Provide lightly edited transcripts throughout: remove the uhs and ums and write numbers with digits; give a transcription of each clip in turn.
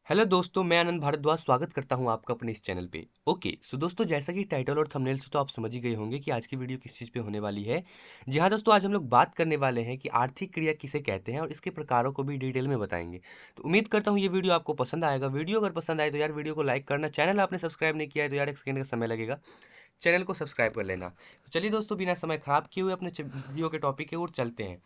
Hello दोस्तों, मैं आनंद भारद्वाज स्वागत करता हूं आपका अपने इस चैनल पे। सो दोस्तों, जैसा कि टाइटल और थंबनेल से तो आप समझ ही गए होंगे कि आज की वीडियो किस चीज़ पे होने वाली है। जी हाँ दोस्तों, आज हम लोग बात करने वाले हैं कि आर्थिक क्रिया किसे कहते हैं और इसके प्रकारों को भी डिटेल में बताएंगे। तो उम्मीद करता हूँ ये वीडियो आपको पसंद आएगा। वीडियो अगर पसंद आए तो यार वीडियो को लाइक करना, चैनल आपने सब्सक्राइब नहीं किया है तो यार एक सेकंड का समय लगेगा, चैनल को सब्सक्राइब कर लेना। तो चलिए दोस्तों, बिना समय खराब किए हुए अपने वीडियो के टॉपिक की ओर चलते हैं।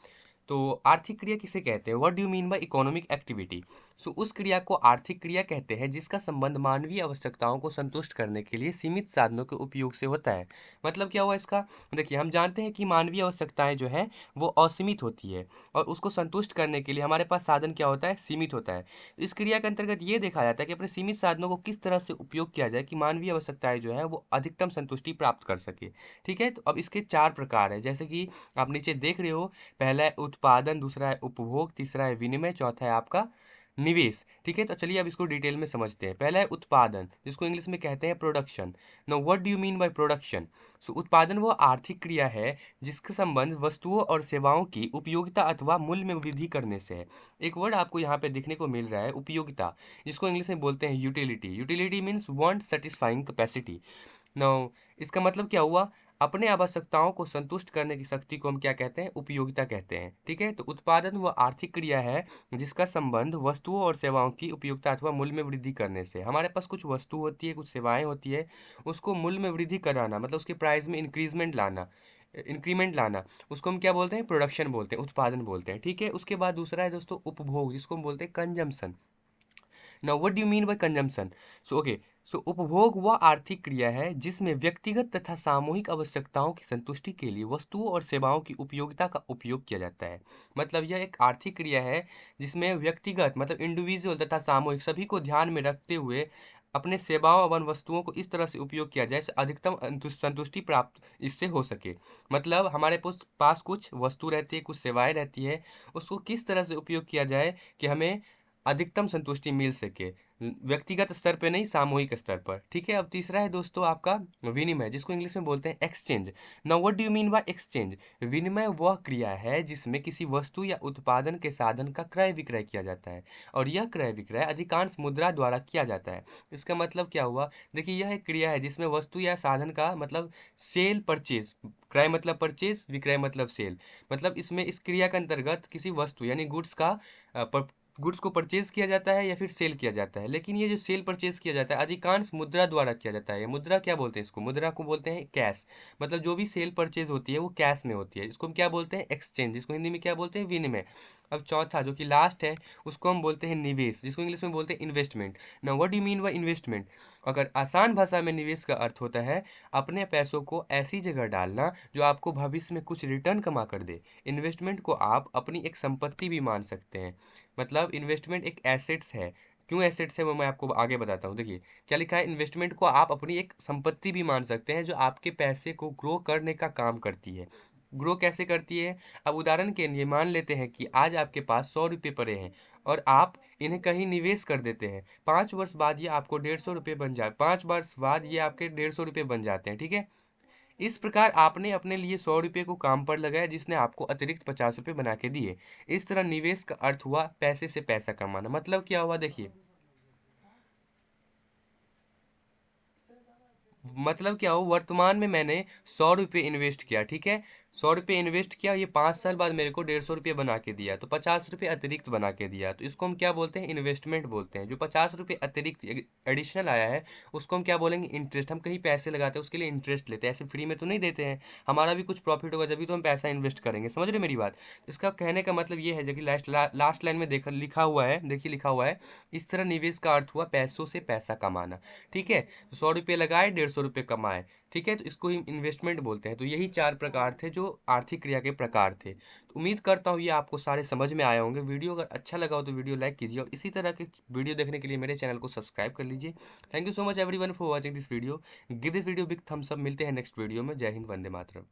तो आर्थिक क्रिया किसे कहते हैं? What do you mean by economic activity? So उस क्रिया को आर्थिक क्रिया कहते हैं जिसका संबंध मानवीय आवश्यकताओं को संतुष्ट करने के लिए सीमित साधनों के उपयोग से होता है। मतलब क्या हुआ इसका? देखिए, हम जानते हैं कि मानवीय आवश्यकताएं जो है वो असीमित होती है और उसको संतुष्ट करने के लिए हमारे पास साधन क्या होता है? सीमित होता है। इस क्रिया के अंतर्गत ये देखा जाता है कि अपने सीमित साधनों को किस तरह से उपयोग किया जाए कि मानवीय आवश्यकताएं जो है वो अधिकतम संतुष्टि प्राप्त कर सके। ठीक है, तो अब इसके चार प्रकार है, जैसे कि आप नीचे देख रहे हो। पहला है उत्पादन, दूसरा है उपभोग, तीसरा है विनिमय, चौथा है आपका निवेश। ठीक है, तो चलिए अब इसको डिटेल में समझते हैं। पहला है उत्पादन, जिसको इंग्लिश में कहते हैं production. Now what do you mean by production? So उत्पादन वो आर्थिक क्रिया है जिसका संबंध वस्तुओं और सेवाओं की उपयोगिता अथवा मूल्य में वृद्धि करने से है। एक वर्ड आपको यहाँ पे देखने को मिल रहा है, उपयोगिता, जिसको इंग्लिश में बोलते हैं utility. Utility means want satisfying capacity. Now इसका मतलब क्या हुआ? अपने आवश्यकताओं को संतुष्ट करने की शक्ति को हम क्या कहते हैं? उपयोगिता कहते हैं। ठीक है, तो उत्पादन वह आर्थिक क्रिया है जिसका संबंध वस्तुओं और सेवाओं की उपयोगिता अथवा मूल्य में वृद्धि करने से। हमारे पास कुछ वस्तु होती है, कुछ सेवाएं होती है, उसको मूल्य में वृद्धि कराना, मतलब उसके प्राइस में इंक्रीमेंट लाना, उसको हम क्या बोलते हैं? प्रोडक्शन बोलते हैं, उत्पादन बोलते हैं। ठीक है, उसके बाद दूसरा है दोस्तों उपभोग, जिसको हम बोलते हैं consumption. Now what do you mean by consumption? So उपभोग वह आर्थिक क्रिया है जिसमें व्यक्तिगत तथा सामूहिक आवश्यकताओं की संतुष्टि के लिए वस्तुओं और सेवाओं की उपयोगिता का उपयोग किया जाता है। मतलब यह एक आर्थिक क्रिया है जिसमें व्यक्तिगत मतलब इंडिविजुअल तथा सामूहिक सभी को ध्यान में रखते हुए अपने सेवाओं एवं वस्तुओं को इस तरह से उपयोग किया जाए अधिकतम संतुष्टि प्राप्त इससे हो सके। मतलब हमारे पास कुछ वस्तु रहती है, कुछ सेवाएं रहती है, उसको किस तरह से उपयोग किया जाए कि हमें अधिकतम संतुष्टि मिल सके, व्यक्तिगत स्तर पे नहीं, सामूहिक स्तर पर। ठीक है, अब तीसरा है दोस्तों आपका विनिमय, जिसको इंग्लिश में बोलते हैं exchange. Now what do you mean by exchange? विनिमय वह क्रिया है जिसमें किसी वस्तु या उत्पादन के साधन का क्रय विक्रय किया जाता है और यह क्रय विक्रय अधिकांश मुद्रा द्वारा किया जाता है। इसका मतलब क्या हुआ? देखिए, यह एक क्रिया है जिसमें वस्तु या साधन का मतलब सेल परचेज, क्रय मतलब परचेज, विक्रय मतलब सेल। मतलब इसमें इस क्रिया के अंतर्गत किसी वस्तु यानी गुड्स को परचेज किया जाता है या फिर सेल किया जाता है। लेकिन ये जो सेल परचेज किया जाता है अधिकांश मुद्रा द्वारा किया जाता है। ये मुद्रा क्या बोलते हैं? इसको मुद्रा को बोलते हैं कैश। मतलब जो भी सेल परचेज होती है वो कैश में होती है। इसको हम क्या बोलते हैं? एक्सचेंज, जिसको हिंदी में क्या बोलते हैं? विनिमय। अब चौथा जो कि लास्ट है उसको हम बोलते हैं निवेश, जिसको इंग्लिश में बोलते हैं investment. Now what do you mean by investment? अगर आसान भाषा में निवेश का अर्थ होता है अपने पैसों को ऐसी जगह डालना जो आपको भविष्य में कुछ रिटर्न कमा कर दे। इन्वेस्टमेंट को आप अपनी एक संपत्ति भी मान सकते हैं। मतलब इन्वेस्टमेंट एक एसेट्स है। क्यों एसेट्स है वो मैं आपको आगे बताता हूँ। देखिए क्या लिखा है, इन्वेस्टमेंट को आप अपनी एक संपत्ति भी मान सकते हैं जो आपके पैसे को ग्रो करने का काम करती है। ग्रो कैसे करती है? अब उदाहरण के लिए मान लेते हैं कि आज आपके पास 100 रुपये पड़े हैं और आप इन्हें कहीं निवेश कर देते हैं। 5 वर्ष बाद ये आपको 150 रुपये बन जाए, 5 वर्ष बाद ये आपके 150 रुपये बन जाते हैं। ठीक है, इस प्रकार आपने अपने लिए 100 रुपये को काम पर लगाया जिसने आपको अतिरिक्त 50 रुपये बना के दिए। इस तरह निवेश का अर्थ हुआ पैसे से पैसा कमाना। मतलब क्या हुआ? देखिए, मतलब क्या हो, वर्तमान में मैंने 100 रुपये इन्वेस्ट किया। ठीक है, 100 रुपये इन्वेस्ट किया, ये 5 साल बाद मेरे को 150 रुपये बना के दिया, तो 50 रुपये अतिरिक्त बना के दिया। तो इसको हम क्या बोलते हैं? इन्वेस्टमेंट बोलते हैं। जो 50 रुपये अतिरिक्त एडिशनल आया है उसको हम क्या बोलेंगे? इंटरेस्ट। हम कहीं पैसे लगाते हैं उसके लिए इंटरेस्ट लेते हैं, ऐसे फ्री में तो नहीं देते हैं। हमारा भी कुछ प्रॉफिट होगा जब भी तो हम पैसा इन्वेस्ट करेंगे। समझ रहे मेरी बात? इसका कहने का मतलब ये है, जो कि लास्ट लाइन में देखा लिखा हुआ है, देखिए लिखा हुआ है, इस तरह निवेश का अर्थ हुआ पैसों से पैसा कमाना। ठीक है, तो 100 रुपये लगाए, 150 रुपये कमाए। ठीक है, तो इसको ही इन्वेस्टमेंट बोलते हैं। तो यही चार प्रकार थे जो आर्थिक क्रिया के प्रकार थे। तो उम्मीद करता हूँ ये आपको सारे समझ में आए होंगे। वीडियो अगर अच्छा लगा हो तो वीडियो लाइक कीजिए और इसी तरह के वीडियो देखने के लिए मेरे चैनल को सब्सक्राइब कर लीजिए। Thank you so much everyone for watching this video. Give this video big thumbs up. मिलते हैं नेक्स्ट वीडियो में। जय हिंद, वंदे मातरम।